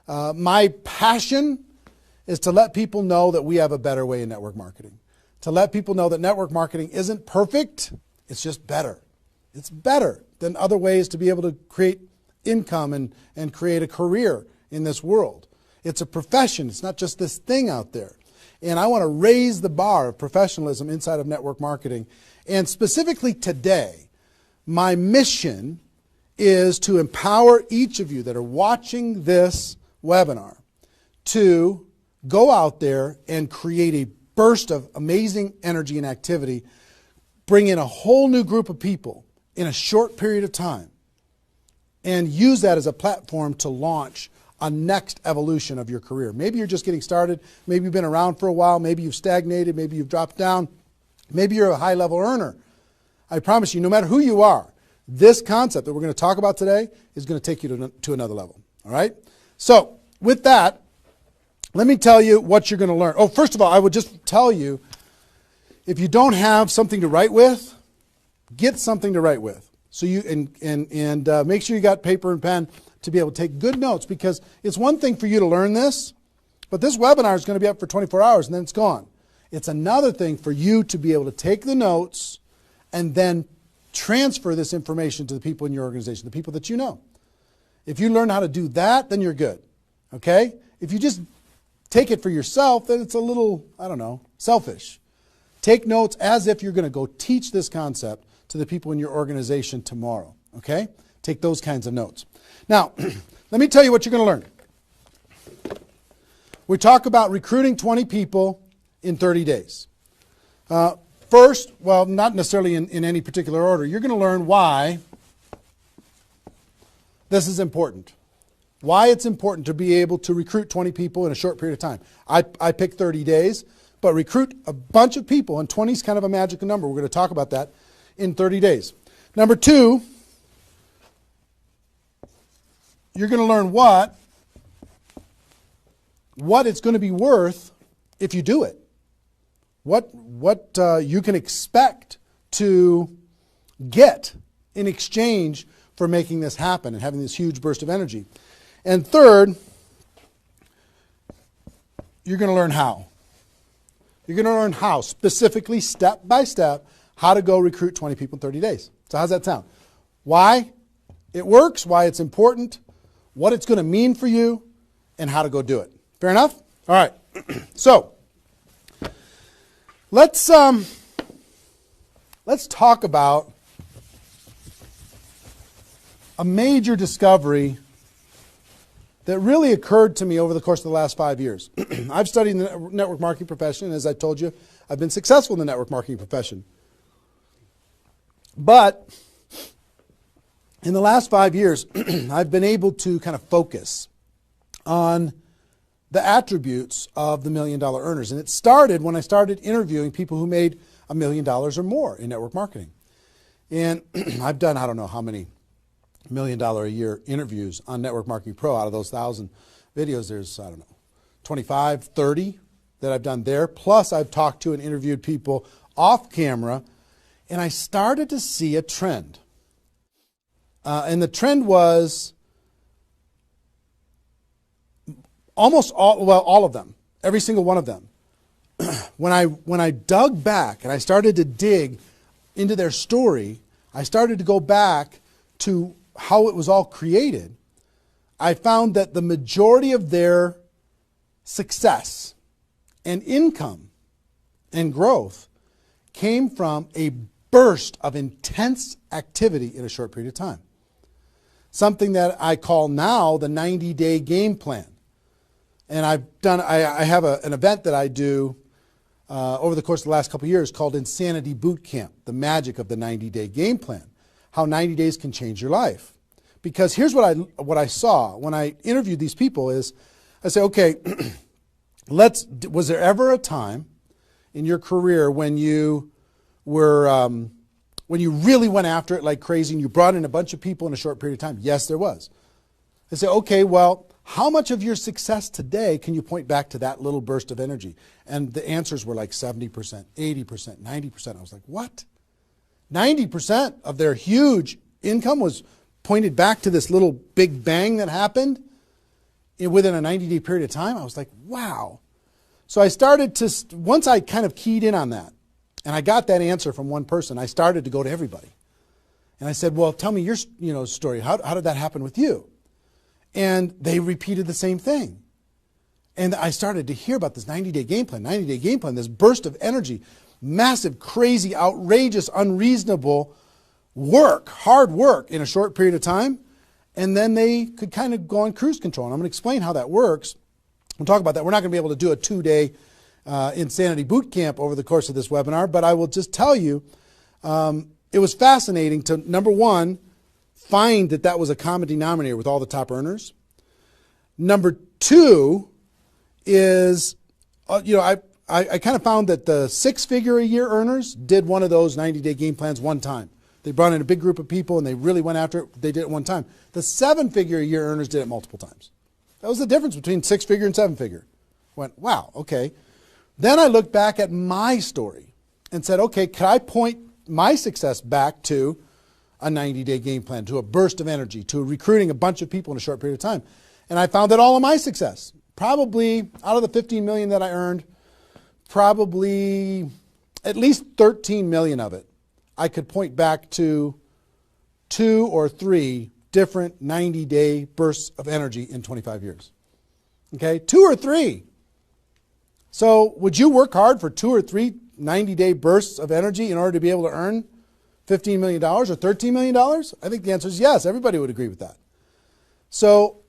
My passion is to let people know that we have a better way in network marketing. To let people know that network marketing isn't perfect, it's just better. It's better than other ways to be able to create income and create a career in this world. It's a profession. It's not just this thing out there. And I want to raise the bar of professionalism inside of network marketing. And specifically today, my mission is to empower each of you that are watching this webinar to go out there and create a burst of amazing energy and activity, bring in a whole new group of people in a short period of time, and use that as a platform to launch a next evolution of your career. Maybe you're just getting started. Maybe you've been around for a while. Maybe you've stagnated. Maybe you've dropped down. Maybe you're a high-level earner. I promise you, no matter who you are, this concept that we're going to talk about today is going to take you to another level. All right? So with that, let me tell you what you're going to learn. Oh, first of all, I would just tell you, if you don't have something to write with, get something to write with. So you and make sure you got paper and pen to be able to take good notes, because it's one thing for you to learn this, but this webinar is going to be up for 24 hours and then it's gone. It's another thing for you to be able to take the notes and then transfer this information to the people in your organization, the people that you know. If you learn how to do that, then you're good. Okay? If you just take it for yourself, then it's a little, I don't know, selfish. Take notes as if you're going to go teach this concept to the people in your organization tomorrow. Okay? Take those kinds of notes. Now, let me tell you what you're going to learn. We talk about recruiting 20 people in 30 days. First, well, not necessarily in any particular order, you're going to learn why this is important. Why it's important to be able to recruit 20 people in a short period of time. I picked 30 days, but recruit a bunch of people, and 20 is kind of a magical number. We're going to talk about that in 30 days. Number two, you're going to learn what it's going to be worth if you do it. What you can expect to get in exchange for making this happen and having this huge burst of energy. And third, you're going to learn how. You're going to learn how, specifically, step by step, how to go recruit 20 people in 30 days. So how's that sound? Why it works, why it's important, what it's going to mean for you, and how to go do it. Fair enough? All right. So let's talk about a major discovery that really occurred to me over the course of the last 5 years. I've studied the network marketing profession, and as I told you, I've been successful in the network marketing profession. But in the last 5 years, I've been able to kind of focus on the attributes of the $1 million earners. And it started when I started interviewing people who made $1 million or more in network marketing. And I've done, I don't know how many $1 million a year interviews on Network Marketing Pro. Out of those 1,000 videos, there's, I don't know, 25, 30 that I've done there. Plus, I've talked to and interviewed people off camera, and I started to see a trend. And the trend was almost all of them, every single one of them. When I dug back and I started to dig into their story, I started to go back to how it was all created. I found that the majority of their success and income and growth came from a burst of intense activity in a short period of time. Something that I call now the 90-day game plan. And I have an event that I do over the course of the last couple of years called Insanity Boot Camp, the magic of the 90-day game plan, how 90 days can change your life. Because here's what I saw when I interviewed these people is, I say, okay, was there ever a time in your career when you were, when you really went after it like crazy and you brought in a bunch of people in a short period of time? Yes, there was. I say, okay, well, how much of your success today can you point back to that little burst of energy? And the answers were like 70%, 80%, 90%. I was like, what? 90% of their huge income was pointed back to this little big bang that happened within a 90-day period of time. I was like, wow. So I started to, once I kind of keyed in on that, and I got that answer from one person, I started to go to everybody. And I said, well, tell me your story. How did that happen with you? And they repeated the same thing. And I started to hear about this 90-day game plan, this burst of energy, massive, crazy, outrageous, unreasonable work, hard work in a short period of time. And then they could kind of go on cruise control. And I'm going to explain how that works. We'll talk about that. We're not going to be able to do a 2-day insanity boot camp over the course of this webinar, but I will just tell you, it was fascinating to, number one, find that was a common denominator with all the top earners. Number two is, I kind of found that the 6-figure-a-year earners did one of those 90-day game plans one time. They brought in a big group of people and they really went after it. They did it one time. The 7-figure-a-year earners did it multiple times. That was the difference between 6-figure and 7-figure. Went, wow, okay. Then I looked back at my story and said, okay, could I point my success back to a 90-day game plan, to a burst of energy, to recruiting a bunch of people in a short period of time? And I found that all of my success, probably out of the 15 million that I earned, probably at least 13 million of it, I could point back to 2 or 3 different 90-day bursts of energy in 25 years. Okay, 2 or 3. So would you work hard for 2 or 3 90-day bursts of energy in order to be able to earn $15 million or $13 million? I think the answer is yes. Everybody would agree with that. So,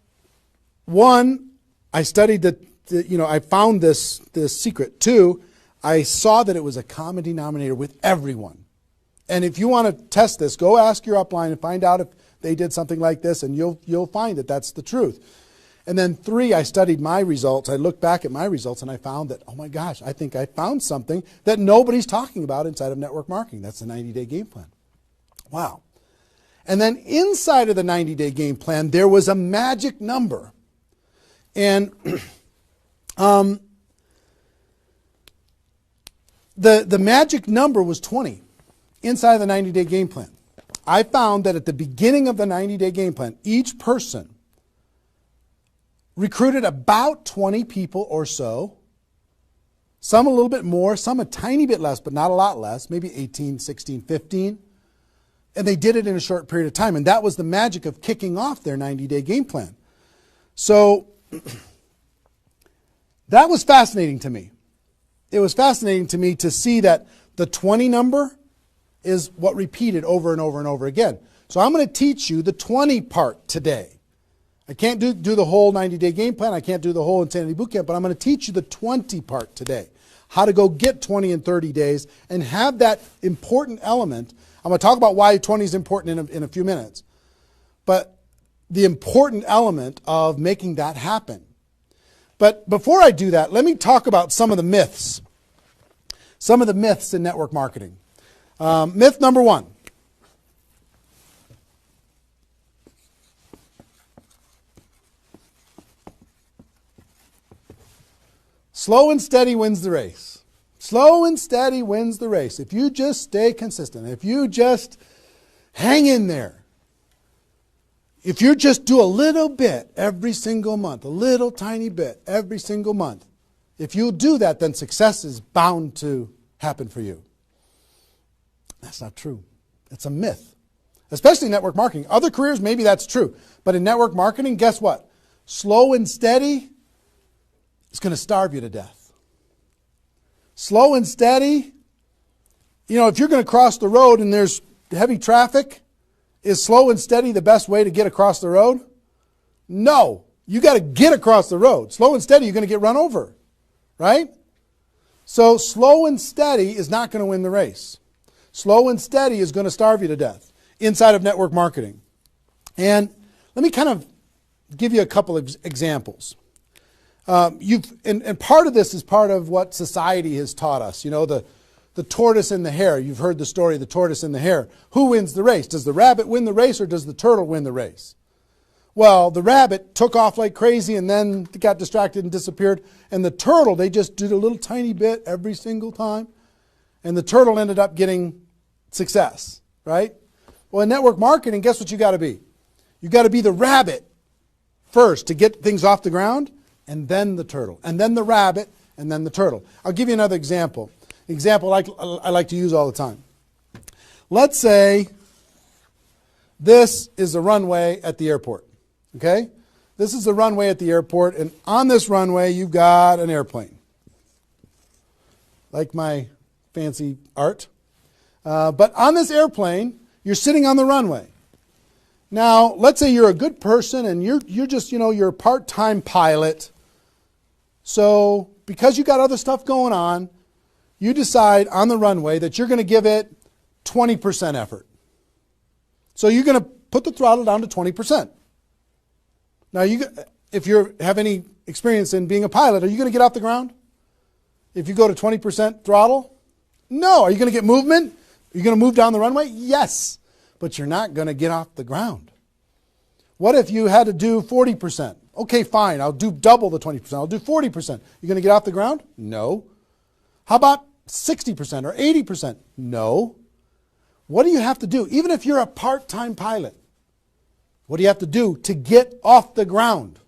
one, I studied I found this secret. 2, I saw that it was a common denominator with everyone. And if you want to test this, go ask your upline and find out if they did something like this, and you'll find that that's the truth. And then 3, I studied my results. I looked back at my results and I found that, oh my gosh, I think I found something that nobody's talking about inside of network marketing. That's the 90-day game plan. Wow. And then inside of the 90-day game plan, there was a magic number. And the magic number was 20 inside of the 90-day game plan. I found that at the beginning of the 90-day game plan, each person recruited about 20 people or so, some a little bit more, some a tiny bit less, but not a lot less, maybe 18, 16, 15. And they did it in a short period of time. And that was the magic of kicking off their 90-day game plan. So that was fascinating to me. It was fascinating to me to see that the 20 number is what repeated over and over and over again. So I'm going to teach you the 20 part today. I can't do the whole 90-day game plan. I can't do the whole Insanity Bootcamp, but I'm going to teach you the 20 part today. How to go get 20 in 30 days and have that important element. I'm going to talk about why 20 is important in a few minutes. But the important element of making that happen. But before I do that, let me talk about some of the myths. Some of the myths in network marketing. Myth number 1. Slow and steady wins the race. Slow and steady wins the race. If you just stay consistent, if you just hang in there, if you just do a little bit every single month, a little tiny bit every single month, if you do that, then success is bound to happen for you. That's not true. It's a myth, especially in network marketing. Other careers, maybe that's true. But in network marketing, guess what? Slow and steady, it's going to starve you to death. Slow and steady, if you're going to cross the road and there's heavy traffic, is slow and steady the best way to get across the road? No. You got to get across the road. Slow and steady, you're going to get run over, right? So slow and steady is not going to win the race. Slow and steady is going to starve you to death inside of network marketing. And let me kind of give you a couple of examples. And part of this is part of what society has taught us. The tortoise and the hare. You've heard the story of the tortoise and the hare. Who wins the race? Does the rabbit win the race or does the turtle win the race? Well, the rabbit took off like crazy and then got distracted and disappeared. And the turtle, they just did a little tiny bit every single time. And the turtle ended up getting success, right? Well, in network marketing, guess what you got to be? You got to be the rabbit first to get things off the ground, and then the turtle, and then the rabbit, and then the turtle. I'll give you another example. Example I like to use all the time. Let's say this is the runway at the airport. Okay? This is the runway at the airport, and on this runway you've got an airplane. Like my fancy art. But on this airplane, you're sitting on the runway. Now, let's say you're a good person and you're just, you're a part-time pilot. So, because you got other stuff going on, you decide on the runway that you're going to give it 20% effort. So you're going to put the throttle down to 20%. Now, if you have any experience in being a pilot, are you going to get off the ground? If you go to 20% throttle? No. Are you going to get movement? Are you going to move down the runway? Yes. But you're not going to get off the ground. What if you had to do 40%? Okay, fine. I'll do double the 20%. I'll do 40%. You going to get off the ground? No. How about 60% or 80%? No. What do you have to do? Even if you're a part-time pilot, what do you have to do to get off the ground?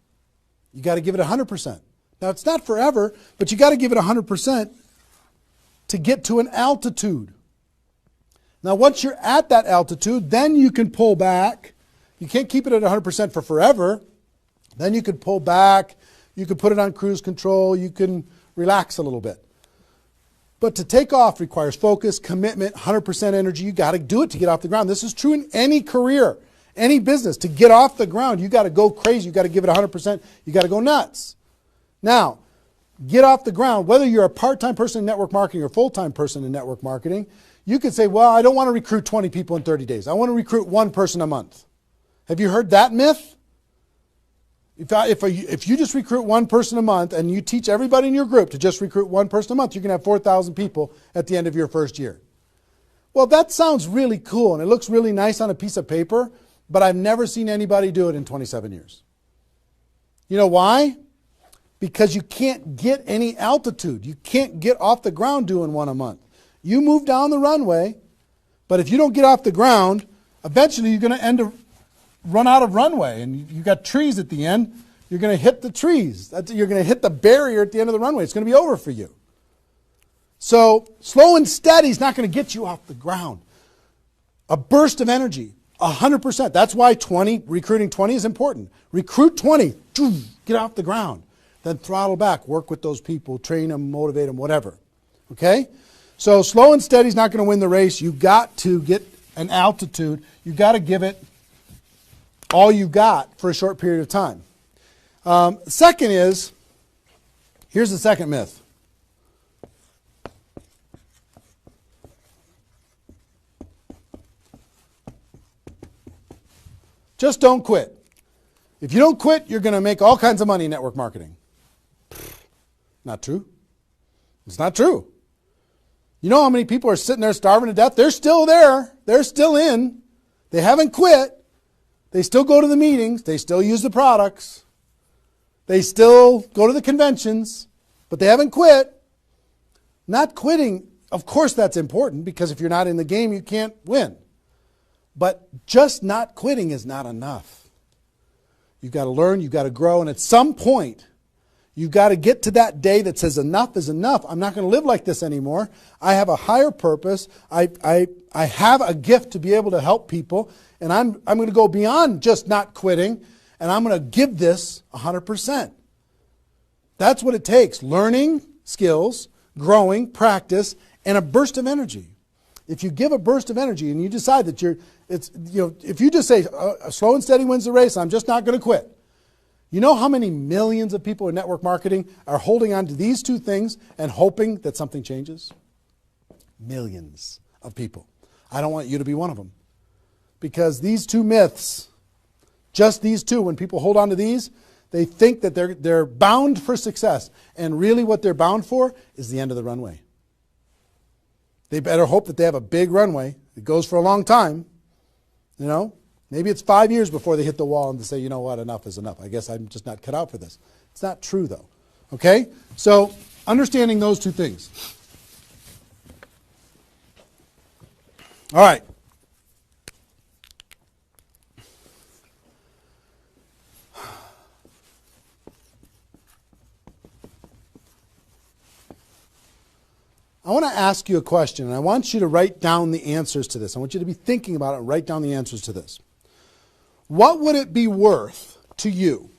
You got to give it 100%. Now, it's not forever, but you got to give it 100% to get to an altitude. Now, once you're at that altitude, then you can pull back. You can't keep it at 100% for forever. Then you could pull back. You could put it on cruise control. You can relax a little bit. But to take off requires focus, commitment, 100% energy. You got to do it to get off the ground. This is true in any career, any business. To get off the ground, you got to go crazy. You got to give it 100%. You got to go nuts. Now, get off the ground. Whether you're a part-time person in network marketing or full-time person in network marketing, you could say, well, I don't want to recruit 20 people in 30 days. I want to recruit one person a month. Have you heard that myth? If you just recruit one person a month and you teach everybody in your group to just recruit one person a month, you can have 4,000 people at the end of your first year. Well, that sounds really cool and it looks really nice on a piece of paper, but I've never seen anybody do it in 27 years. You know why? Because you can't get any altitude. You can't get off the ground doing one a month. You move down the runway, but if you don't get off the ground, eventually you're going to run out of runway, and you've got trees at the end. You're going to hit the trees. You're going to hit the barrier at the end of the runway. It's going to be over for you. So slow and steady is not going to get you off the ground. A burst of energy, 100%. That's why recruiting 20 is important. Recruit 20, get off the ground. Then throttle back, work with those people, train them, motivate them, whatever. Okay? So slow and steady is not going to win the race. You've got to get an altitude. You've got to give it all you got for a short period of time. Second is, here's the second myth. Just don't quit. If you don't quit, you're going to make all kinds of money in network marketing. Not true. It's not true. You know how many people are sitting there starving to death? They're still there. They're still in. They haven't quit. They still go to the meetings. They still use the products. They still go to the conventions, but they haven't quit. Not quitting, of course that's important because if you're not in the game, you can't win. But just not quitting is not enough. You've got to learn, you've got to grow, and at some point, you've got to get to that day that says enough is enough. I'm not going to live like this anymore. I have a higher purpose. I have a gift to be able to help people, and I'm going to go beyond just not quitting, and I'm going to give this 100%. That's what it takes. Learning skills, growing, practice, and a burst of energy. If you give a burst of energy and you decide that if you just say slow and steady wins the race, I'm just not going to quit. You know how many millions of people in network marketing are holding on to these two things and hoping that something changes? Millions of people. I don't want you to be one of them. Because these two myths, just these two, when people hold on to these, they think that they're bound for success. And really what they're bound for is the end of the runway. They better hope that they have a big runway. It goes for a long time. You know, maybe it's 5 years before they hit the wall and they say, you know what, enough is enough. I guess I'm just not cut out for this. It's not true though. Okay? So understanding those two things. All right. I want to ask you a question, and I want you to write down the answers to this. I want you to be thinking about it and write down the answers to this. What would it be worth to you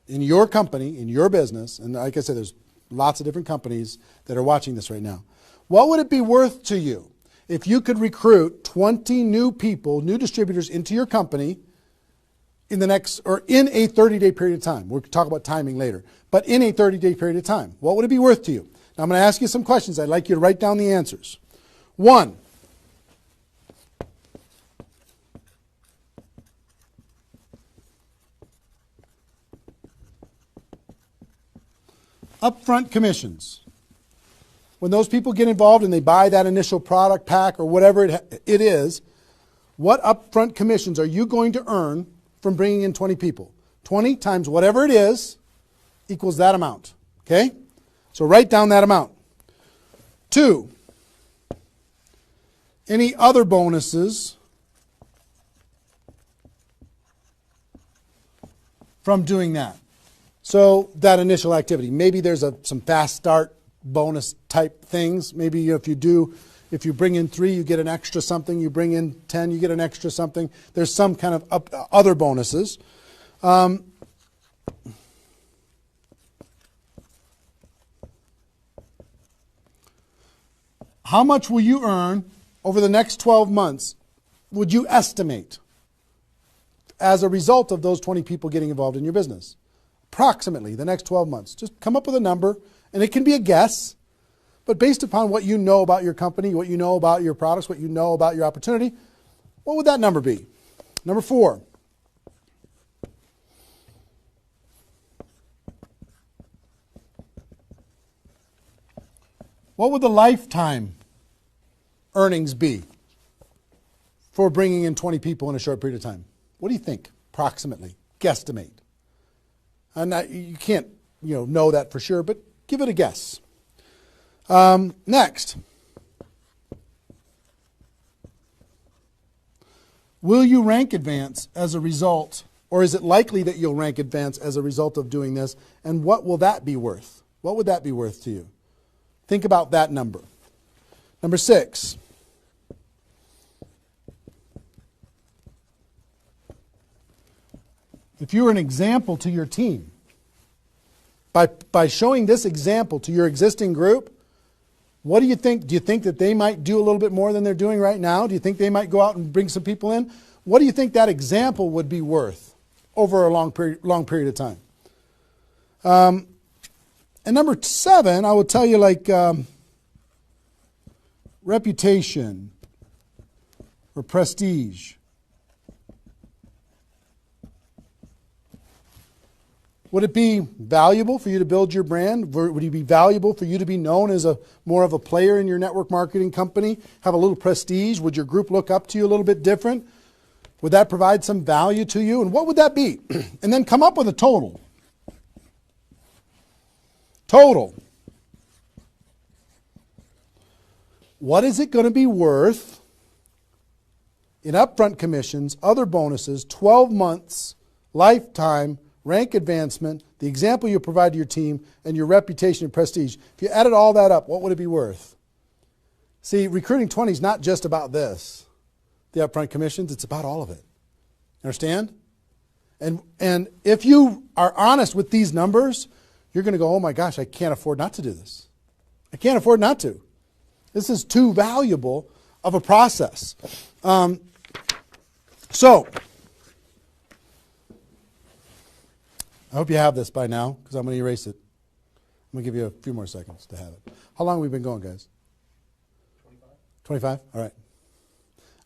in your company, in your business, and like I said, there's lots of different companies that are watching this right now. What would it be worth to you if you could recruit 20 new people, new distributors into your company in the next, or in a 30-day period of time? We'll talk about timing later, but in a 30-day period of time. What would it be worth to you? Now I'm going to ask you some questions. I'd like you to write down the answers. 1, upfront commissions. When those people get involved and they buy that initial product pack or whatever it is, what upfront commissions are you going to earn from bringing in 20 people? 20 times whatever it is equals that amount. Okay? So write down that amount. 2, any other bonuses from doing that? So that initial activity, maybe there's some fast start bonus type things. Maybe if you bring in 3, you get an extra something. You bring in 10, you get an extra something. There's some kind of other bonuses. How much will you earn over the next 12 months, would you estimate, as a result of those 20 people getting involved in your business? Approximately the next 12 months. Just come up with a number, and it can be a guess, but based upon what you know about your company, what you know about your products, what you know about your opportunity, what would that number be? Number 4. What would the lifetime earnings be for bringing in 20 people in a short period of time? What do you think, approximately? Guesstimate. And you can't, know that for sure, but give it a guess. Next. Will you rank advance as a result, or is it likely that you'll rank advance as a result of doing this? And what will that be worth? What would that be worth to you? Think about that number. Number 6. If you were an example to your team, by showing this example to your existing group, what do you think? Do you think that they might do a little bit more than they're doing right now? Do you think they might go out and bring some people in? What do you think that example would be worth over a long period of time? And number 7, I will tell you, like reputation or prestige. Would it be valuable for you to build your brand? Would it be valuable for you to be known as more of a player in your network marketing company? Have a little prestige? Would your group look up to you a little bit different? Would that provide some value to you? And what would that be? And then come up with a total. Total. What is it going to be worth in upfront commissions, other bonuses, 12 months, lifetime, rank advancement, the example you provide to your team, and your reputation and prestige? If you added all that up, what would it be worth? See, recruiting 20 is not just about this, the upfront commissions. It's about all of it. Understand? And if you are honest with these numbers, you're going to go, oh my gosh, I can't afford not to do this. I can't afford not to. This is too valuable of a process. So, I hope you have this by now, because I'm going to erase it. I'm going to give you a few more seconds to have it. How long have we been going, guys? 25? All right.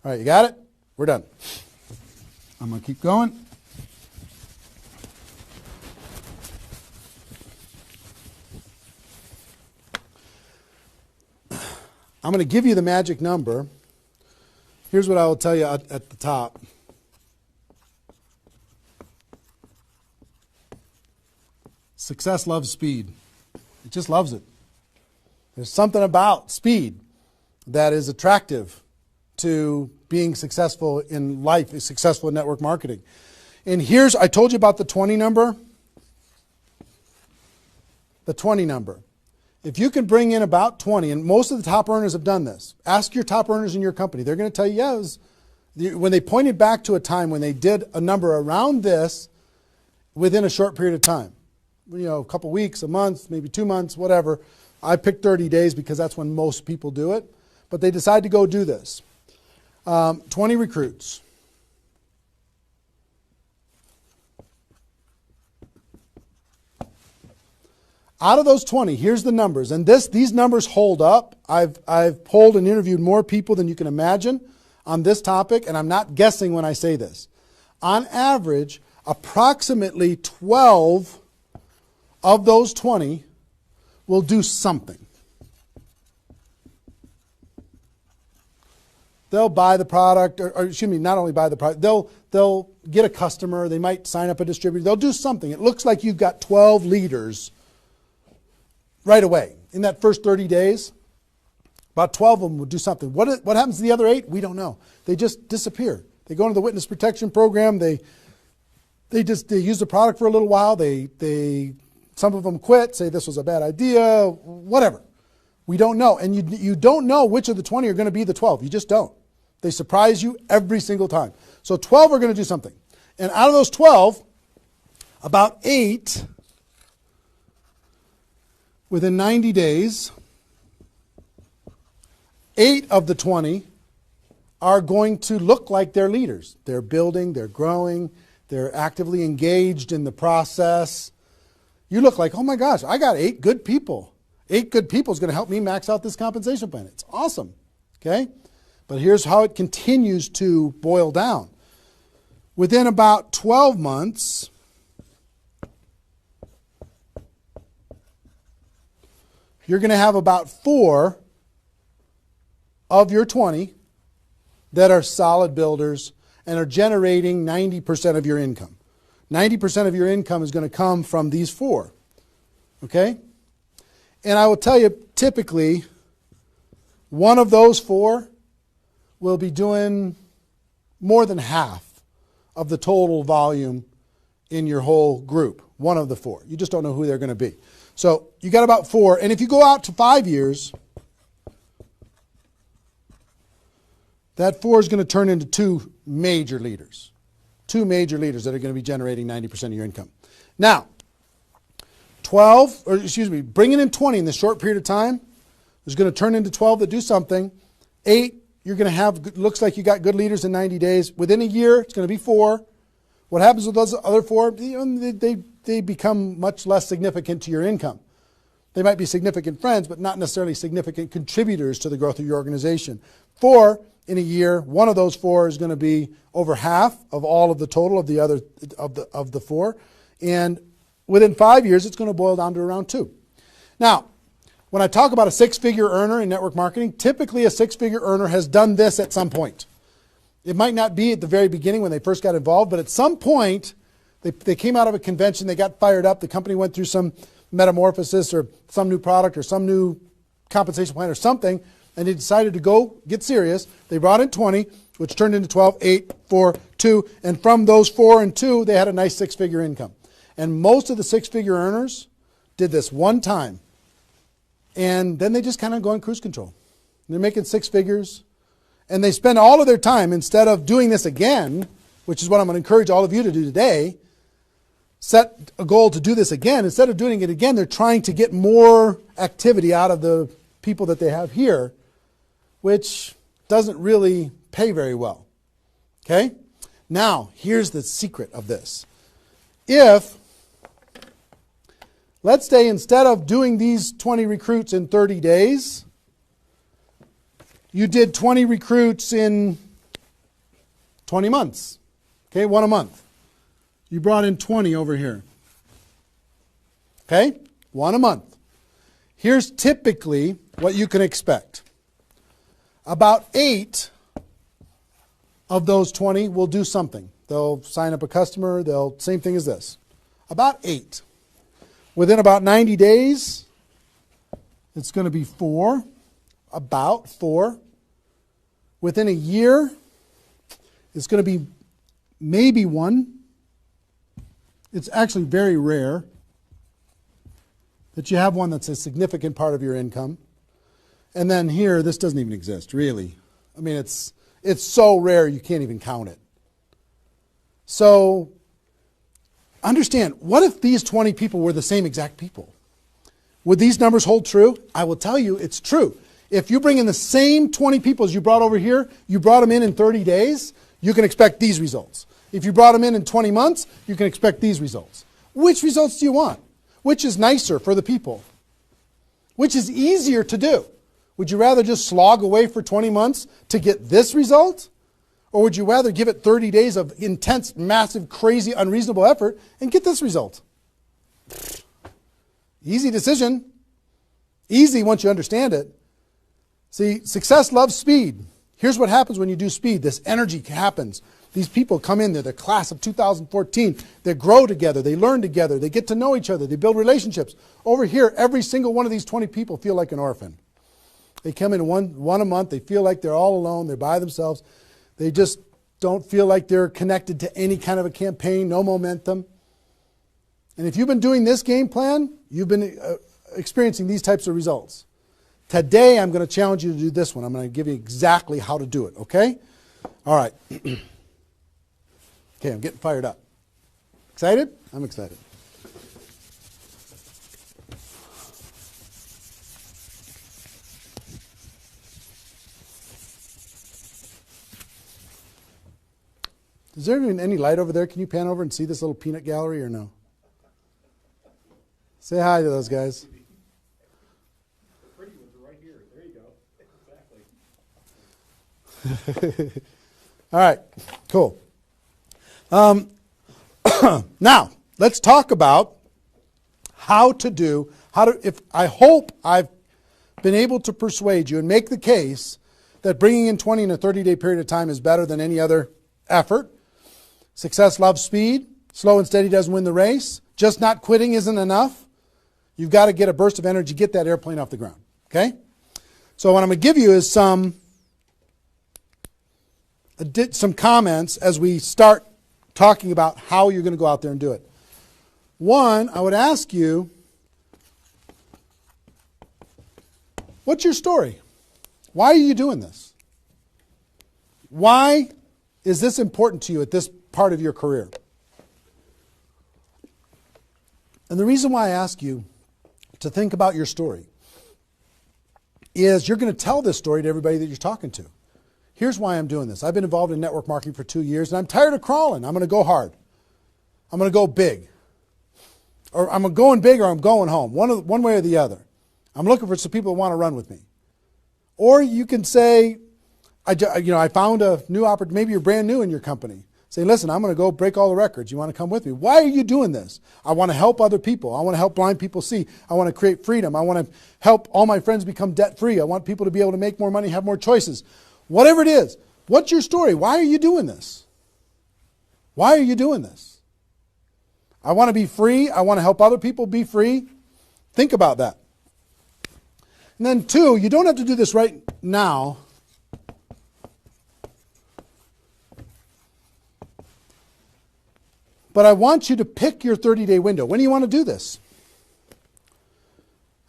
All right, you got it? We're done. I'm going to keep going. I'm going to give you the magic number. Here's what I will tell you at the top. Success loves speed. It just loves it. There's something about speed that is attractive to being successful in life, successful in network marketing. And I told you about the 20 number. The 20 number. If you can bring in about 20, and most of the top earners have done this. Ask your top earners in your company. They're going to tell you, yeah, when they pointed back to a time when they did a number around this within a short period of time. You know, a couple weeks, a month, maybe 2 months, whatever. I picked 30 days because that's when most people do it. But they decide to go do this. 20 recruits. Out of those 20, here's the numbers. And these numbers hold up. I've polled and interviewed more people than you can imagine on this topic, and I'm not guessing when I say this. On average, approximately 12 of those 20 will do something. They'll buy the product, or excuse me, not only buy the product, they'll get a customer, they might sign up a distributor, they'll do something. It looks like you've got 12 leaders right away. In that first 30 days, about 12 of them will do something. What happens to the other 8? We don't know. They just disappear. They go into the witness protection program, they use the product for a little while, some of them quit, say this was a bad idea, whatever. We don't know. And you don't know which of the 20 are going to be the 12. You just don't. They surprise you every single time. So 12 are going to do something. And out of those 12, about 8, within 90 days, 8 of the 20 are going to look like they're leaders. They're building, they're growing, they're actively engaged in the process. You look like, oh my gosh, I got 8 good people. 8 good people is going to help me max out this compensation plan. It's awesome. Okay? But here's how it continues to boil down. Within about 12 months, you're going to have about 4 of your 20 that are solid builders and are generating 90% of your income. 90% of your income is going to come from these 4. Okay? And I will tell you, typically, one of those 4 will be doing more than half of the total volume in your whole group. One of the 4. You just don't know who they're going to be. So you got about 4. And if you go out to 5 years, that 4 is going to turn into 2 major leaders. 2 major leaders that are going to be generating 90% of your income. Now, bringing in 20 in this short period of time is going to turn into 12 that do something. 8, you're going to have, looks like you got good leaders in 90 days. Within a year, it's going to be 4. What happens with those other 4? They become much less significant to your income. They might be significant friends, but not necessarily significant contributors to the growth of your organization. 4, in a year, one of those 4 is going to be over half of all of the total of the other of the 4. And within 5 years, it's going to boil down to around 2. Now, when I talk about a 6-figure earner in network marketing, typically a 6-figure earner has done this at some point. It might not be at the very beginning when they first got involved, but at some point, they came out of a convention, they got fired up, the company went through some metamorphosis or some new product or some new compensation plan or something, and they decided to go get serious. They brought in 20, which turned into 12, 8, 4, 2, and from those 4 and 2, they had a nice 6-figure income. And most of the 6-figure earners did this one time, and then they just kind of go in cruise control. And they're making 6 figures, and they spend all of their time, instead of doing this again, which is what I'm going to encourage all of you to do today, set a goal to do this again. Instead of doing it again, they're trying to get more activity out of the people that they have here, which doesn't really pay very well. Okay? Now, here's the secret of this. If, let's say instead of doing these 20 recruits in 30 days, you did 20 recruits in 20 months. Okay, 1 a month. You brought in 20 over here. Okay, 1 a month. Here's typically what you can expect. About 8 of those 20 will do something. They'll sign up a customer. Same thing as this. About 8. Within about 90 days, it's going to be 4. About 4. Within a year, it's going to be maybe 1. It's actually very rare. that you have one that's a significant part of your income. And then here, this doesn't even exist, really. I mean, it's so rare you can't even count it. So understand, what if these 20 people were the same exact people? Would these numbers hold true? I will tell you it's true. If you bring in the same 20 people as you brought over here, you brought them in 30 days, you can expect these results. If you brought them in 20 months, you can expect these results. Which results do you want? Which is nicer for the people? Which is easier to do? Would you rather just slog away for 20 months to get this result? Or would you rather give it 30 days of intense, massive, crazy, unreasonable effort and get this result? Easy decision. Easy once you understand it. See, success loves speed. Here's what happens when you do speed. This energy happens. These people come in, they're the class of 2014. They grow together, they learn together, they get to know each other, they build relationships. Over here, every single one of these 20 people feel like an orphan. They come in one a month, they feel like they're all alone, they're by themselves. They just don't feel like they're connected to any kind of a campaign, no momentum. And if you've been doing this game plan, you've been experiencing these types of results. Today, I'm going to challenge you to do this one. I'm going to give you exactly how to do it, okay? All right. Okay, I'm getting fired up. Excited? I'm excited. Is there even any light over there? Can you pan over and see this little peanut gallery or no? Say hi to those guys. The pretty ones are right here. There you go. Exactly. All right, cool. Now, let's talk about I hope I've been able to persuade you and make the case that bringing in 20 in a 30-day period of time is better than any other effort. Success loves speed. Slow and steady doesn't win the race. Just not quitting isn't enough. You've got to get a burst of energy, get that airplane off the ground. Okay? So what I'm going to give you is some comments as we start talking about how you're going to go out there and do it. One, I would ask you, what's your story? Why are you doing this? Why is this important to you at this part of your career? And the reason why I ask you to think about your story is you're going to tell this story to everybody that you're talking to. Here's why I'm doing this. I've been involved in network marketing for 2 years, and I'm tired of crawling. I'm going to go hard. I'm going to go big. Or I'm going big or I'm going home, one way or the other. I'm looking for some people that want to run with me. Or you can say, I found a new opportunity. Maybe you're brand new in your company. Say, listen, I'm going to go break all the records. You want to come with me? Why are you doing this? I want to help other people. I want to help blind people see. I want to create freedom. I want to help all my friends become debt-free. I want people to be able to make more money, have more choices. Whatever it is, what's your story? Why are you doing this? Why are you doing this? I want to be free. I want to help other people be free. Think about that. And then two, you don't have to do this right now. But I want you to pick your 30-day window. When do you want to do this?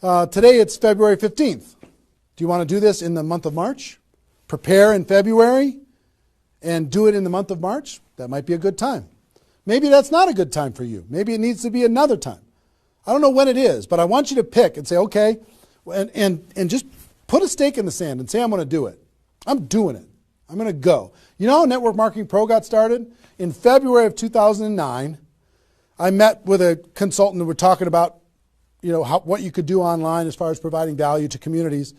Today it's February 15th. Do you want to do this in the month of March? Prepare in February and do it in the month of March? That might be a good time. Maybe that's not a good time for you. Maybe it needs to be another time. I don't know when it is, but I want you to pick and say, okay, and just put a stake in the sand and say, I'm going to do it. I'm doing it. I'm going to go. You know how Network Marketing Pro got started? In February of 2009, I met with a consultant and we're talking about, what you could do online as far as providing value to communities.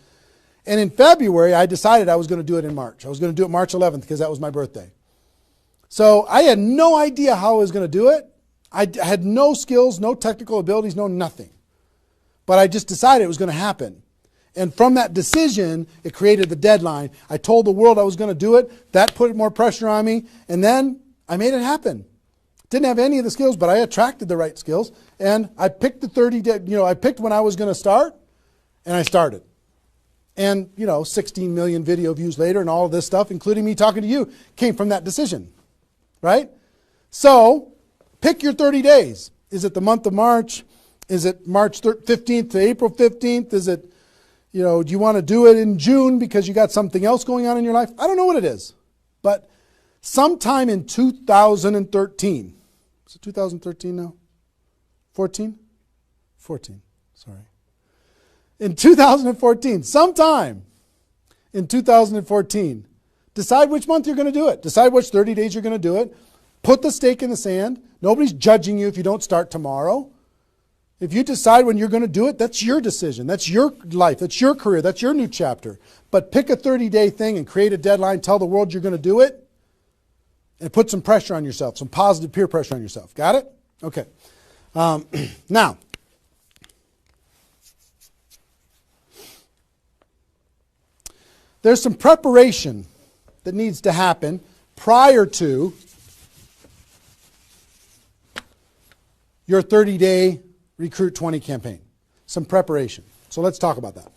And in February, I decided I was going to do it in March. I was going to do it March 11th because that was my birthday. So I had no idea how I was going to do it. I had no skills, no technical abilities, no nothing. But I just decided it was going to happen. And from that decision, it created the deadline. I told the world I was going to do it. That put more pressure on me. And then I made it happen. Didn't have any of the skills, but I attracted the right skills. And I picked the 30 day, I picked when I was going to start, and I started. And, 16 million video views later and all of this stuff, including me talking to you, came from that decision. Right? So, pick your 30 days. Is it the month of March? Is it March 15th to April 15th? Is it, do you want to do it in June because you got something else going on in your life? I don't know what it is. But sometime in 2013, is it 2013 now? 14? 14, sorry. In 2014, sometime in 2014, decide which month you're going to do it. Decide which 30 days you're going to do it. Put the stake in the sand. Nobody's judging you if you don't start tomorrow. If you decide when you're going to do it, that's your decision. That's your life. That's your career. That's your new chapter. But pick a 30-day thing and create a deadline. Tell the world you're going to do it. And put some pressure on yourself, some positive peer pressure on yourself. Got it? Okay. Now, there's some preparation that needs to happen prior to your 30-day Recruit 20 campaign. Some preparation. So let's talk about that.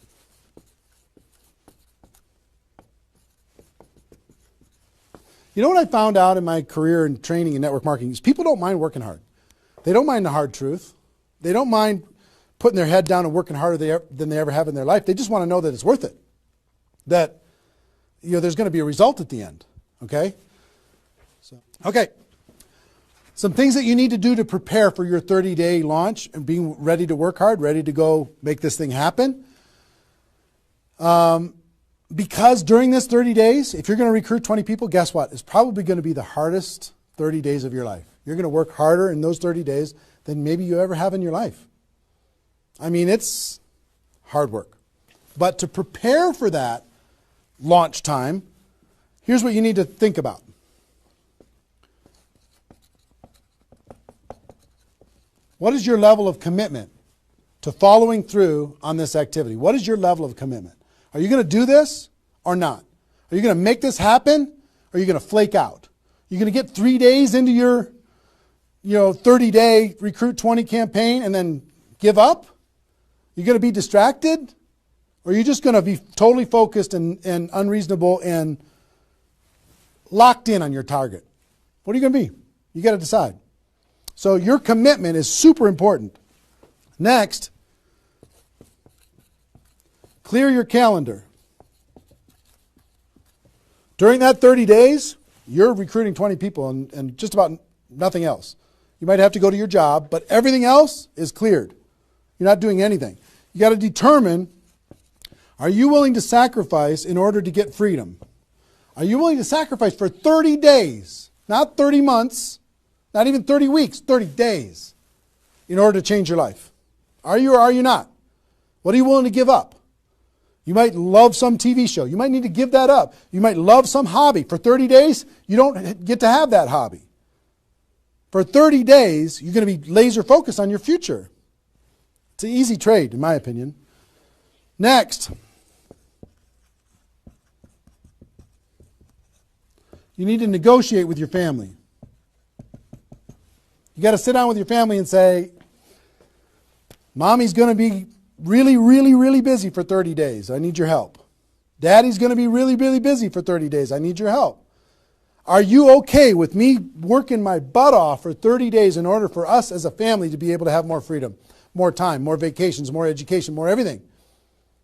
You know what I found out in my career in training in network marketing is people don't mind working hard. They don't mind the hard truth. They don't mind putting their head down and working harder than they ever have in their life. They just want to know that it's worth it. That there's going to be a result at the end. Okay? Okay. Some things that you need to do to prepare for your 30-day launch and being ready to work hard, ready to go make this thing happen. Because during this 30 days, if you're going to recruit 20 people, guess what? It's probably going to be the hardest 30 days of your life. You're going to work harder in those 30 days than maybe you ever have in your life. I mean, it's hard work. But to prepare for that launch time, here's what you need to think about. What is your level of commitment to following through on this activity? What is your level of commitment? Are you going to do this or not? Are you going to make this happen or are you going to flake out? You're going to get 3 days into your 30-day Recruit 20 campaign and then give up? You're going to be distracted? Or are you just going to be totally focused and unreasonable and locked in on your target? What are you going to be? You got to decide. So your commitment is super important. Next, clear your calendar. During that 30 days, you're recruiting 20 people and just about nothing else. You might have to go to your job, but everything else is cleared. You're not doing anything. You got to determine, are you willing to sacrifice in order to get freedom? Are you willing to sacrifice for 30 days, not 30 months, not even 30 weeks, 30 days, in order to change your life? Are you or are you not? What are you willing to give up? You might love some TV show. You might need to give that up. You might love some hobby. For 30 days, you don't get to have that hobby. For 30 days, you're going to be laser focused on your future. It's an easy trade, in my opinion. Next, you need to negotiate with your family. You got to sit down with your family and say, Mommy's going to be really, really, really busy for 30 days. I need your help. Daddy's going to be really, really busy for 30 days. I need your help. Are you okay with me working my butt off for 30 days in order for us as a family to be able to have more freedom, more time, more vacations, more education, more everything?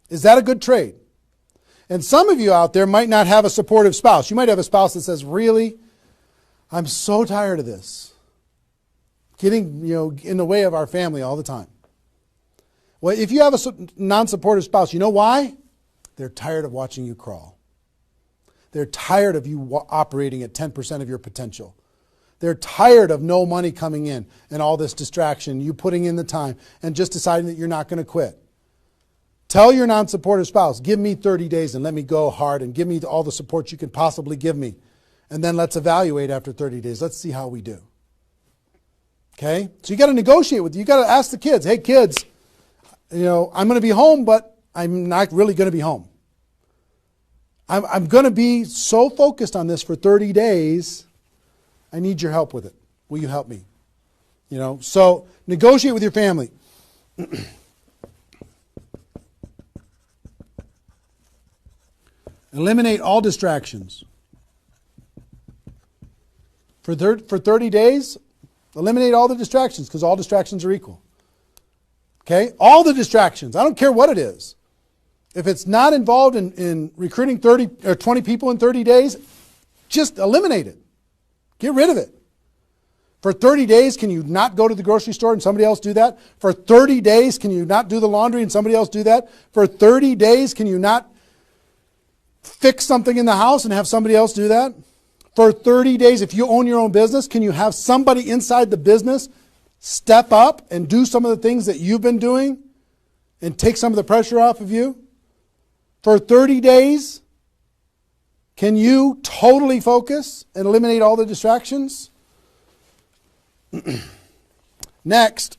Is that a good trade? And some of you out there might not have a supportive spouse. You might have a spouse that says, really, I'm so tired of this. Getting in the way of our family all the time. Well, if you have a non-supportive spouse, you know why? They're tired of watching you crawl. They're tired of you operating at 10% of your potential. They're tired of no money coming in and all this distraction, you putting in the time and just deciding that you're not going to quit. Tell your non-supportive spouse, give me 30 days and let me go hard and give me all the support you can possibly give me. And then let's evaluate after 30 days. Let's see how we do. Okay? So you got to negotiate with you got to ask the kids, hey kids, I'm going to be home, but I'm not really going to be home. I'm going to be so focused on this for 30 days. I need your help with it. Will you help me? So negotiate with your family. Eliminate all distractions. For 30 days, eliminate all the distractions because all distractions are equal. Okay? All the distractions. I don't care what it is. If it's not involved in recruiting 30 or 20 people in 30 days, just eliminate it. Get rid of it. For 30 days, can you not go to the grocery store and somebody else do that? For 30 days, can you not do the laundry and somebody else do that? For 30 days, can you not fix something in the house and have somebody else do that? For 30 days, if you own your own business, can you have somebody inside the business step up and do some of the things that you've been doing and take some of the pressure off of you? For 30 days, can you totally focus and eliminate all the distractions? Next,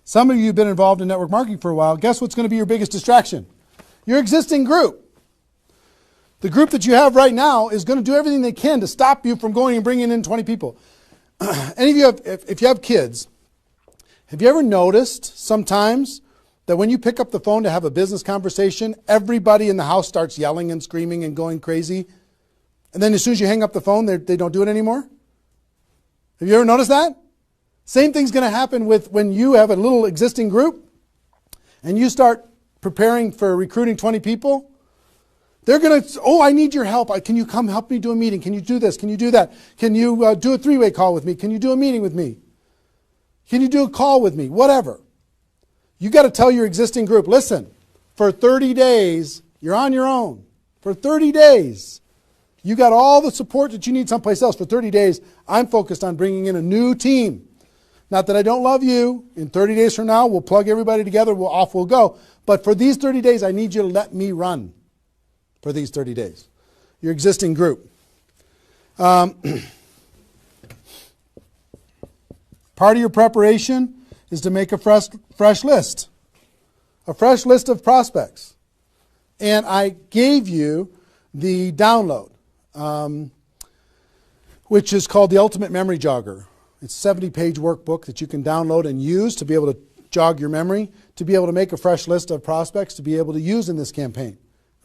some of you have been involved in network marketing for a while. Guess what's going to be your biggest distraction? Your existing group. The group that you have right now is going to do everything they can to stop you from going and bringing in 20 people. Any of you have, if you have kids, have you ever noticed sometimes that when you pick up the phone to have a business conversation, everybody in the house starts yelling and screaming and going crazy? And then as soon as you hang up the phone, they don't do it anymore? Have you ever noticed that? Same thing's going to happen with when you have a little existing group and you start preparing for recruiting 20 people. They're going to, oh, I need your help. Can you come help me do a meeting? Can you do this? Can you do that? Can you do a three-way call with me? Can you do a meeting with me? Can you do a call with me? Whatever. You got to tell your existing group, listen, for 30 days, you're on your own. For 30 days, you got all the support that you need someplace else. For 30 days, I'm focused on bringing in a new team. Not that I don't love you. In 30 days from now, we'll plug everybody together. Off we'll go. But for these 30 days, I need you to let me run for these 30 days. Your existing group. Part of your preparation is to make a fresh list. A fresh list of prospects. And I gave you the download, which is called the Ultimate Memory Jogger. It's a 70-page workbook that you can download and use to be able to jog your memory, to be able to make a fresh list of prospects to be able to use in this campaign.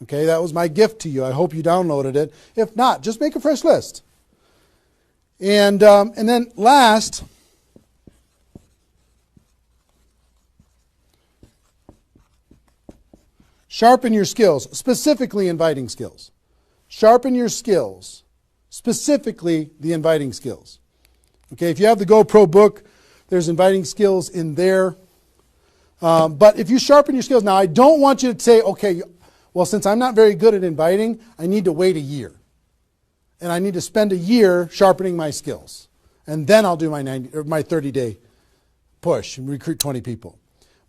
Okay, that was my gift to you. I hope you downloaded it. If not, just make a fresh list. And then last, sharpen your skills, specifically inviting skills. Sharpen your skills, specifically the inviting skills. Okay, if you have the GoPro book, there's inviting skills in there. But if you sharpen your skills, now I don't want you to say, okay, well, since I'm not very good at inviting, I need to wait a year. And I need to spend a year sharpening my skills. And then I'll do my 30-day push and recruit 20 people.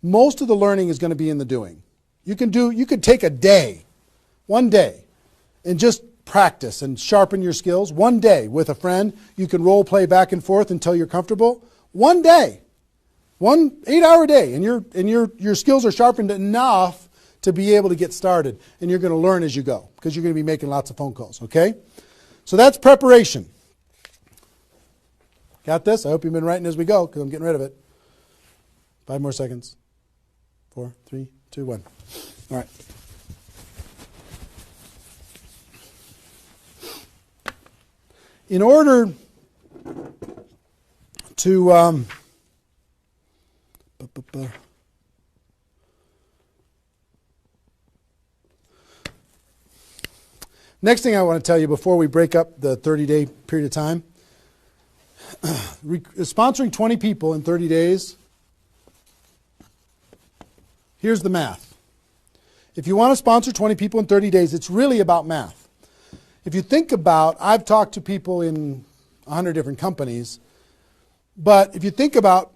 Most of the learning is going to be in the doing. You could take a day, one day, and just practice and sharpen your skills. One day with a friend, you can role play back and forth until you're comfortable. One day, 1 8-hour day, and your skills are sharpened enough to be able to get started. And you're going to learn as you go because you're going to be making lots of phone calls, okay? So that's preparation. Got this? I hope you've been writing as we go because I'm getting rid of it. 5 more seconds. 4, 3, 2, 1. All right. In order to next thing I want to tell you before we break up the 30-day period of time, sponsoring 20 people in 30 days, here's the math. If you want to sponsor 20 people in 30 days, it's really about math. If you think about, I've talked to people in 100 different companies, but if you think about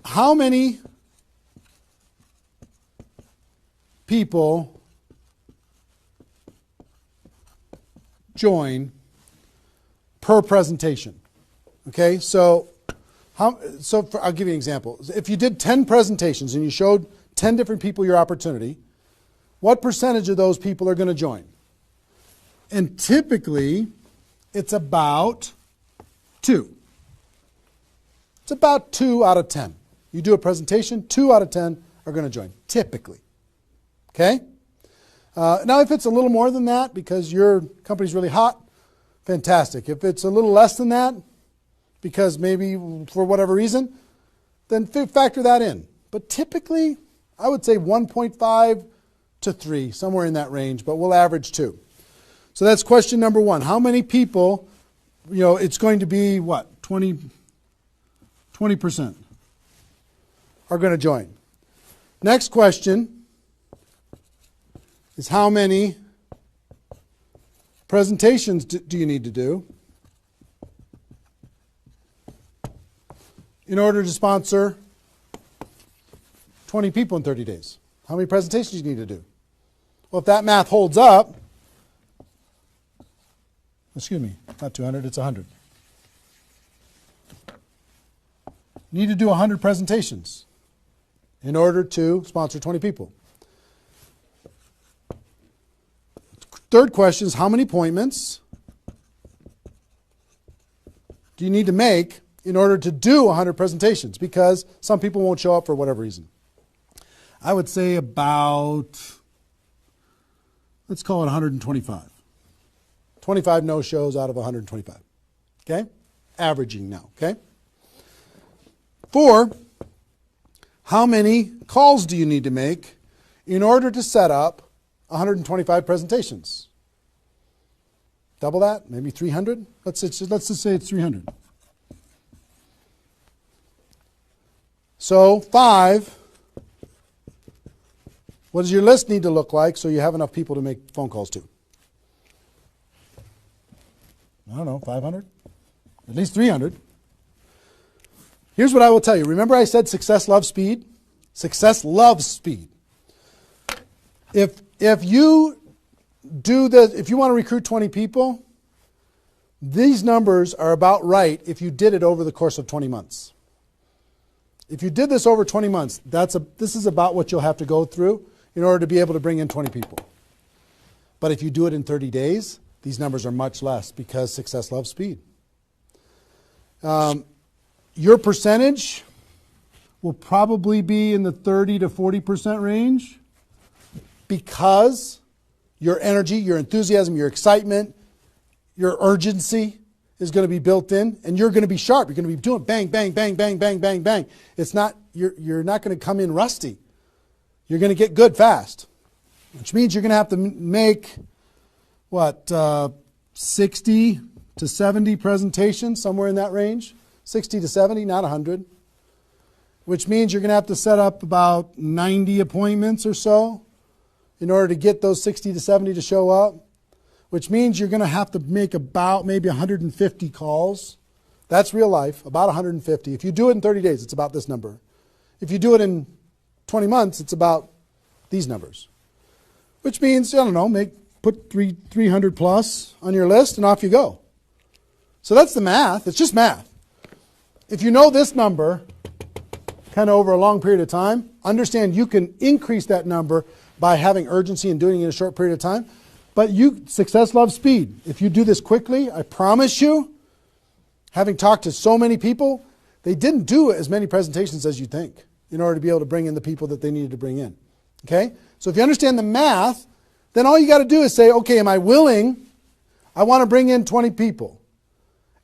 how many people join per presentation. Okay, so I'll give you an example. If you did 10 presentations and you showed 10 different people your opportunity, what percentage of those people are going to join? And typically, it's about 2. It's about 2 out of 10. You do a presentation, 2 out of 10 are going to join, typically. Okay? Now, if it's a little more than that because your company's really hot, fantastic. If it's a little less than that, because maybe for whatever reason, then factor that in. But typically, I would say 1.5 to 3, somewhere in that range, but we'll average 2. So that's question number 1. How many people, it's going to be what? 20% are going to join. Next question is how many presentations do you need to do in order to sponsor 20 people in 30 days? How many presentations do you need to do? Well, if that math holds up, excuse me, not 200, it's 100. You need to do 100 presentations in order to sponsor 20 people. Third question is how many appointments do you need to make in order to do 100 presentations? Because some people won't show up for whatever reason. I would say about, let's call it 125. 25 no-shows out of 125. Okay? Averaging now. Okay? 4, how many calls do you need to make in order to set up 125 presentations? Double that? Maybe 300? Let's just say it's 300. So 5, what does your list need to look like so you have enough people to make phone calls to? I don't know, 500? At least 300. Here's what I will tell you. Remember I said success loves speed? Success loves speed. If you do this, if you want to recruit 20 people, these numbers are about right if you did it over the course of 20 months. If you did this over 20 months, this is about what you'll have to go through in order to be able to bring in 20 people. But if you do it in 30 days, these numbers are much less because success loves speed. Your percentage will probably be in the 30 to 40% range because your energy, your enthusiasm, your excitement, your urgency is going to be built in, and you're going to be sharp. You're going to be doing bang, bang, bang, bang, bang, bang, bang. It's not, you're not going to come in rusty. You're going to get good fast, which means you're going to have to make, 60 to 70 presentations, somewhere in that range. 60 to 70, not 100. Which means you're going to have to set up about 90 appointments or so in order to get those 60 to 70 to show up. Which means you're going to have to make about maybe 150 calls. That's real life, about 150. If you do it in 30 days, it's about this number. If you do it in 20 months, it's about these numbers. Which means, I don't know, put 300 plus on your list and off you go. So that's the math. It's just math. If you know this number kind of over a long period of time, understand you can increase that number by having urgency and doing it in a short period of time. But success loves speed. If you do this quickly, I promise you, having talked to so many people, they didn't do as many presentations as you think in order to be able to bring in the people that they needed to bring in. Okay? So if you understand the math, then all you got to do is say, okay, am I willing? I want to bring in 20 people.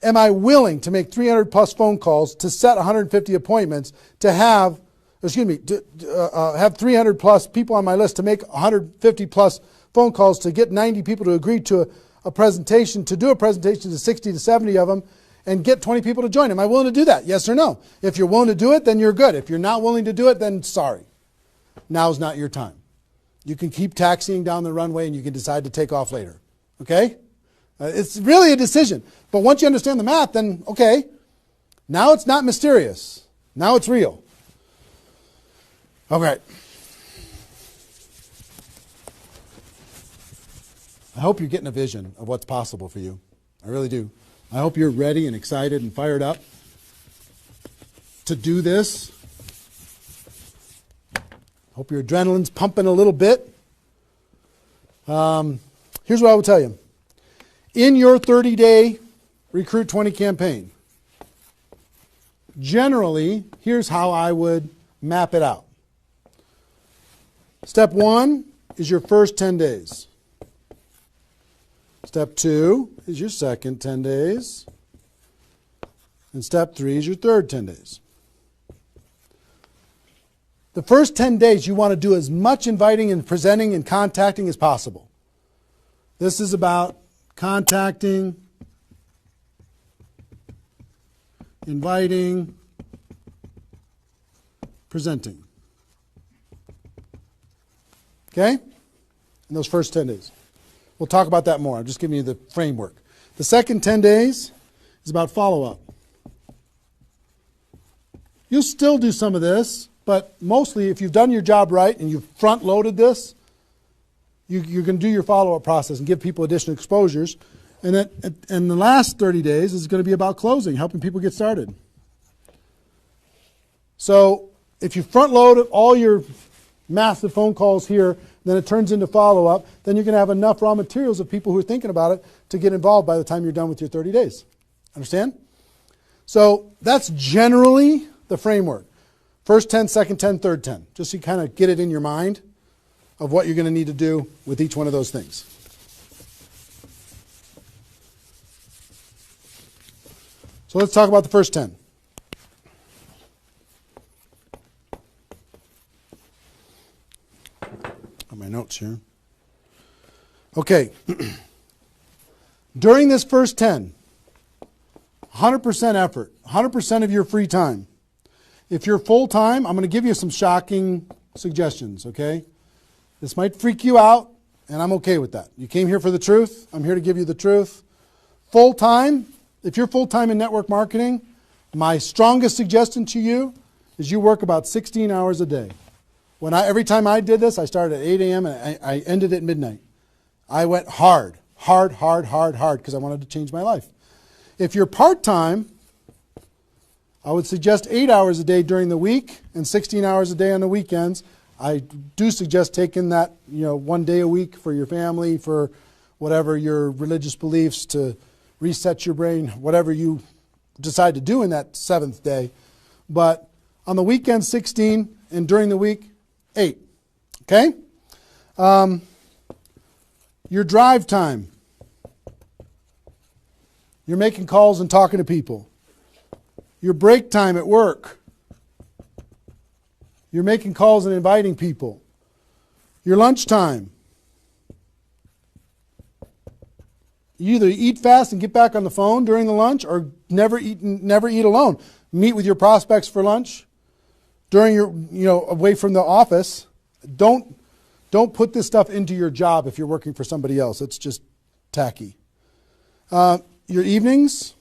Am I willing to make 300 plus phone calls to set 150 appointments to have 300 plus people on my list to make 150 plus phone calls to get 90 people to agree to a presentation, to do a presentation to 60 to 70 of them and get 20 people to join. Am I willing to do that? Yes or no? If you're willing to do it, then you're good. If you're not willing to do it, then sorry. Now's not your time. You can keep taxiing down the runway and you can decide to take off later. Okay? It's really a decision. But once you understand the math, then okay, now it's not mysterious. Now it's real. Okay. I hope you're getting a vision of what's possible for you. I really do. I hope you're ready and excited and fired up to do this. Hope your adrenaline's pumping a little bit. Here's what I will tell you. In your 30-day Recruit 20 campaign, generally, here's how I would map it out. Step 1 is your first 10 days. Step 2 is your second 10 days. And step 3 is your third 10 days. The first 10 days, you want to do as much inviting and presenting and contacting as possible. This is about contacting, inviting, presenting. Okay? In those first 10 days. We'll talk about that more. I'm just giving you the framework. The second 10 days is about follow-up. You'll still do some of this, but mostly if you've done your job right and you've front-loaded this, you're going to do your follow-up process and give people additional exposures. And the last 30 days is going to be about closing, helping people get started. So if you front-load all your massive phone calls here, then it turns into follow-up, then you're going to have enough raw materials of people who are thinking about it to get involved by the time you're done with your 30 days. Understand? So that's generally the framework. First 10, second 10, third 10. Just so you kind of get it in your mind of what you're going to need to do with each one of those things. So let's talk about the first 10. On my notes here. Okay. During this first 10, 100% effort, 100% of your free time. If you're full-time, I'm going to give you some shocking suggestions, okay? This might freak you out, and I'm okay with that. You came here for the truth. I'm here to give you the truth. Full-time, if you're full-time in network marketing, my strongest suggestion to you is you work about 16 hours a day. Every time I did this, I started at 8 a.m. and I ended at midnight. I went hard, because I wanted to change my life. If you're part-time, I would suggest 8 hours a day during the week and 16 hours a day on the weekends. I do suggest taking that, 1 day a week for your family, for whatever your religious beliefs, to reset your brain, whatever you decide to do in that 7th day. But on the weekend, 16, and during the week, 8. Okay? Your drive time. You're making calls and talking to people. Your break time at work. You're making calls and inviting people. Your lunch time. You either eat fast and get back on the phone during the lunch, or never eat alone. Meet with your prospects for lunch during your, away from the office. Don't put this stuff into your job if you're working for somebody else. It's just tacky. Your evenings.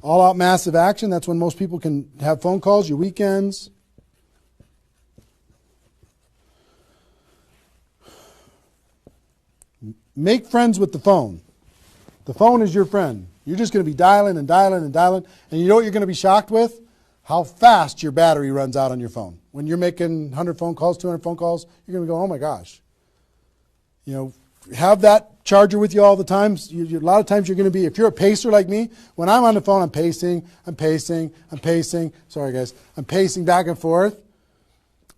All out massive action. That's when most people can have phone calls. Your weekends. Make friends with the phone. The phone is your friend. You're just going to be dialing and dialing and dialing. And you know what you're going to be shocked with? How fast your battery runs out on your phone. When you're making 100 phone calls, 200 phone calls, you're going to go, oh my gosh. Have that charger with you all the time. A lot of times you're going to be, if you're a pacer like me, when I'm on the phone, I'm pacing. Sorry guys. I'm pacing back and forth.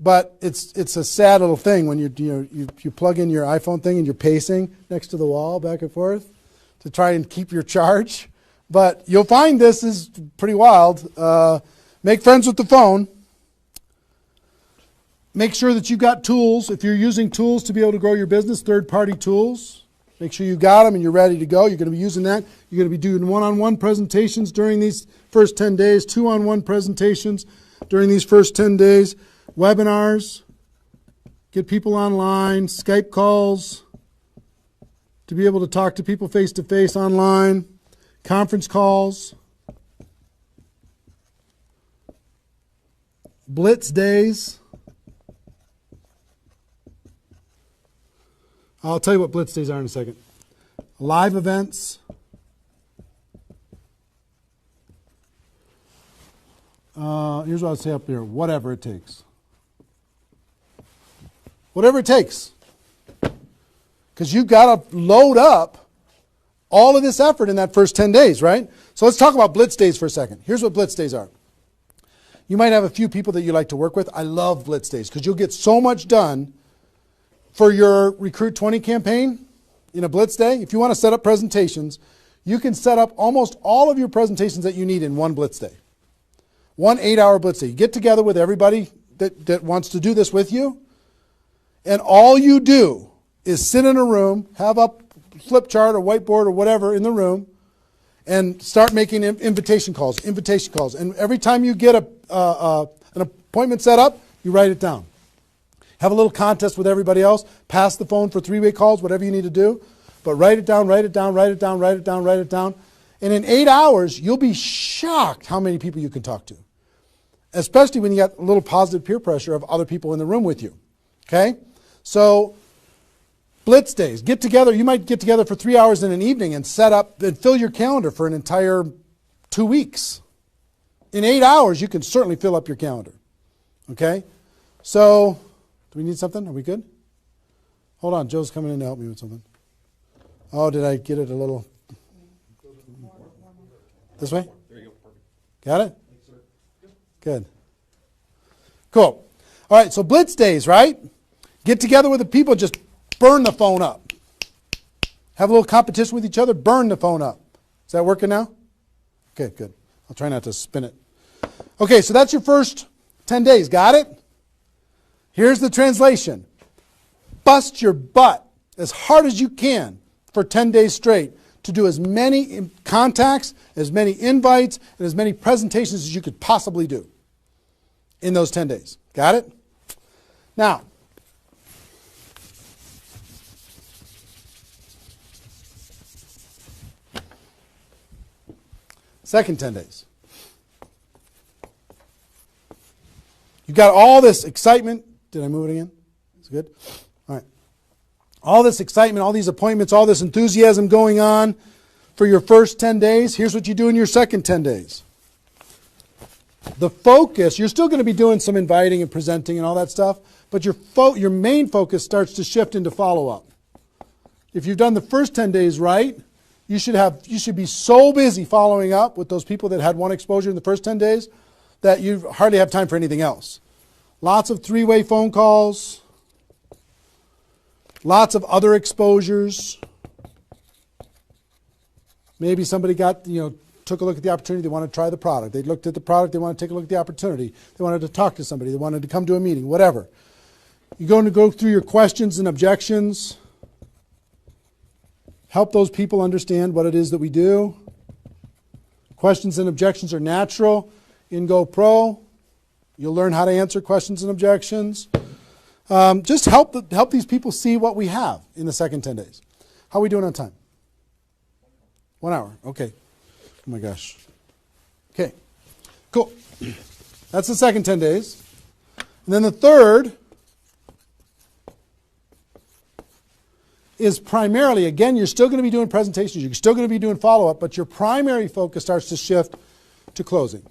But it's a sad little thing when you plug in your iPhone thing and you're pacing next to the wall back and forth to try and keep your charge. But you'll find this is pretty wild. Make friends with the phone. Make sure that you've got tools. If you're using tools to be able to grow your business, third-party tools, make sure you got them and you're ready to go. You're going to be using that. You're going to be doing one-on-one presentations during these first 10 days, two-on-one presentations during these first 10 days, webinars, get people online, Skype calls, to be able to talk to people face-to-face online, conference calls, blitz days. I'll tell you what blitz days are in a second. Live events. Here's what I'll say up here. Whatever it takes. Whatever it takes. Because you've got to load up all of this effort in that first 10 days, right? So let's talk about blitz days for a second. Here's what blitz days are. You might have a few people that you like to work with. I love blitz days because you'll get so much done for your Recruit 20 campaign in a Blitz day, if you want to set up presentations, you can set up almost all of your presentations that you need in one Blitz day. 1 8-hour Blitz day. You get together with everybody that wants to do this with you, and all you do is sit in a room, have a flip chart or whiteboard or whatever in the room, and start making invitation calls. And every time you get an appointment set up, you write it down. Have a little contest with everybody else. Pass the phone for 3-way calls, whatever you need to do. But write it down, write it down, write it down, write it down, write it down. And in 8 hours, you'll be shocked how many people you can talk to. Especially when you got a little positive peer pressure of other people in the room with you. Okay? So, Blitz days. Get together. You might get together for 3 hours in an evening and set up and fill your calendar for an entire 2 weeks. In 8 hours, you can certainly fill up your calendar. Okay? So, do we need something? Are we good? Hold on. Joe's coming in to help me with something. Oh, did I get it a little? This way? There you go. Perfect. Got it? Good. Cool. All right, so Blitz days, right? Get together with the people, just burn the phone up. Have a little competition with each other, burn the phone up. Is that working now? Okay, good. I'll try not to spin it. Okay, so that's your first 10 days. Got it? Here's the translation. Bust your butt as hard as you can for 10 days straight to do as many contacts, as many invites, and as many presentations as you could possibly do in those 10 days. Got it? Now, second 10 days. You've got all this excitement. Did I move it again? Is it good? All right. All this excitement, all these appointments, all this enthusiasm going on for your first 10 days. Here's what you do in your second 10 days. The focus, you're still going to be doing some inviting and presenting and all that stuff, but your main focus starts to shift into follow-up. If you've done the first 10 days right, you should be so busy following up with those people that had one exposure in the first 10 days that you hardly have time for anything else. Lots of 3-way phone calls, lots of other exposures. Maybe somebody took a look at the opportunity, they want to try the product. They looked at the product, they want to take a look at the opportunity. They wanted to talk to somebody, they wanted to come to a meeting, whatever. You're going to go through your questions and objections. Help those people understand what it is that we do. Questions and objections are natural in GoPro. You'll learn how to answer questions and objections. Just help these people see what we have in the second 10 days. How are we doing on time? 1 hour. Okay. Oh my gosh. Okay. Cool. That's the second 10 days. And then the third is primarily, again, you're still going to be doing presentations, you're still going to be doing follow-up, but your primary focus starts to shift to closing.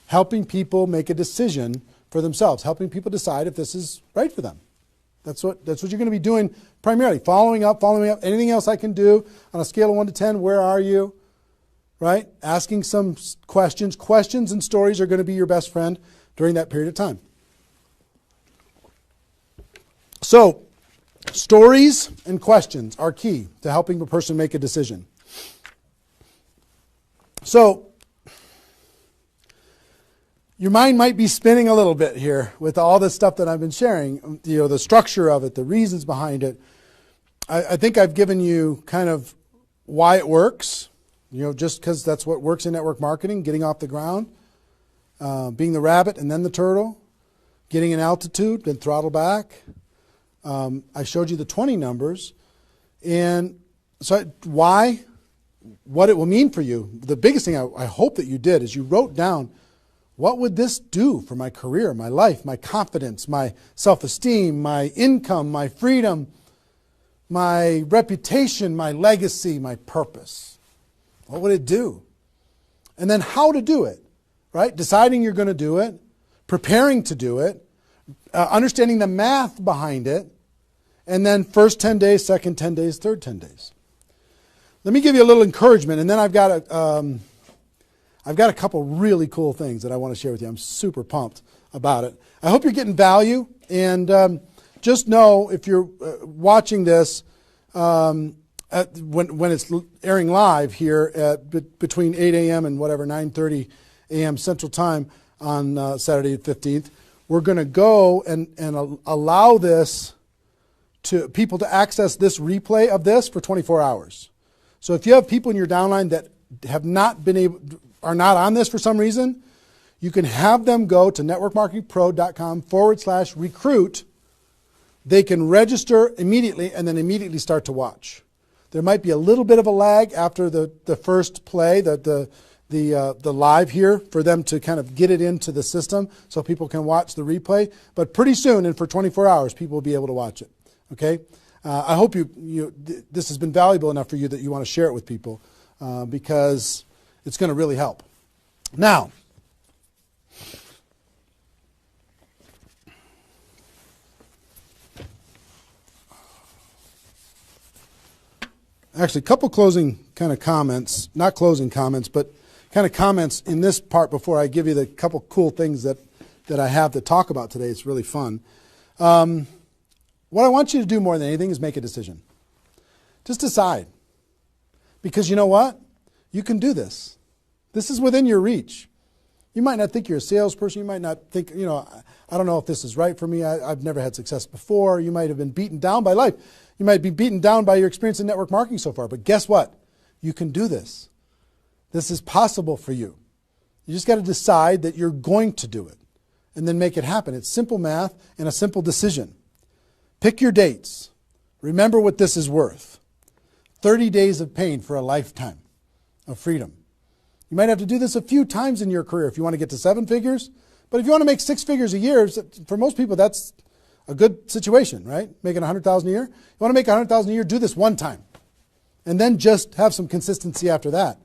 Helping people make a decision for themselves, helping people decide if this is right for them. That's what you're going to be doing primarily, following up, anything else I can do on a scale of 1 to 10, where are you? Right? Asking some questions. Questions and stories are going to be your best friend during that period of time. So, stories and questions are key to helping a person make a decision. So, your mind might be spinning a little bit here with all this stuff that I've been sharing, the structure of it, the reasons behind it. I think I've given you kind of why it works, just because that's what works in network marketing, getting off the ground, being the rabbit and then the turtle, getting an altitude, then throttle back. I showed you the 20 numbers. And so why, what it will mean for you. The biggest thing I hope that you did is you wrote down, what would this do for my career, my life, my confidence, my self-esteem, my income, my freedom, my reputation, my legacy, my purpose? What would it do? And then how to do it, right? Deciding you're going to do it, preparing to do it, understanding the math behind it, and then first 10 days, second 10 days, third 10 days. Let me give you a little encouragement, and then I've got a couple really cool things that I want to share with you. I'm super pumped about it. I hope you're getting value, and just know if you're watching this when it's airing live here at between 8 a.m. and whatever 9:30 a.m. Central Time on Saturday the 15th, we're going to go and allow this to people to access this replay of this for 24 hours. So if you have people in your downline that have not been able, are not on this for some reason, you can have them go to networkmarketingpro.com/recruit. They can register immediately and then immediately start to watch. There might be a little bit of a lag after the first play, the live here, for them to kind of get it into the system so people can watch the replay. But pretty soon, and for 24 hours, people will be able to watch it. Okay? I hope this has been valuable enough for you that you want to share it with people because it's going to really help. Now, actually, a couple closing kind of comments, not closing comments, but kind of comments in this part before I give you the couple cool things that I have to talk about today. It's really fun. What I want you to do more than anything is make a decision. Just decide. Because you know what? You can do this. This is within your reach. You might not think you're a salesperson. You might not think, I don't know if this is right for me. I've never had success before. You might have been beaten down by life. You might be beaten down by your experience in network marketing so far. But guess what? You can do this. This is possible for you. You just got to decide that you're going to do it and then make it happen. It's simple math and a simple decision. Pick your dates. Remember what this is worth. 30 days of pain for a lifetime of freedom. You might have to do this a few times in your career if you want to get to 7 figures. But if you want to make 6 figures a year, for most people, that's a good situation, right? Making $100,000 a year. You want to make $100,000 a year, do this one time. And then just have some consistency after that.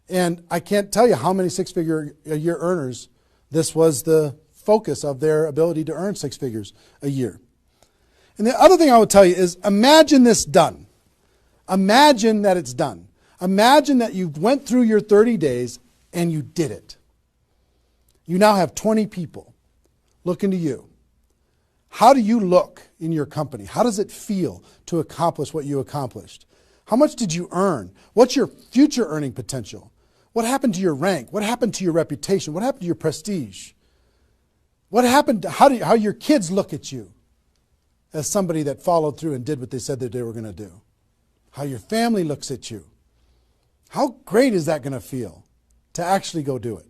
And I can't tell you how many 6-figure a year earners this was the focus of their ability to earn 6 figures a year. And the other thing I would tell you is imagine this done. Imagine that it's done. Imagine that you went through your 30 days and you did it. You now have 20 people looking to you. How do you look in your company? How does it feel to accomplish what you accomplished? How much did you earn? What's your future earning potential? What happened to your rank? What happened to your reputation? What happened to your prestige? What happened to how your kids look at you as somebody that followed through and did what they said that they were going to do? How your family looks at you? How great is that going to feel to actually go do it?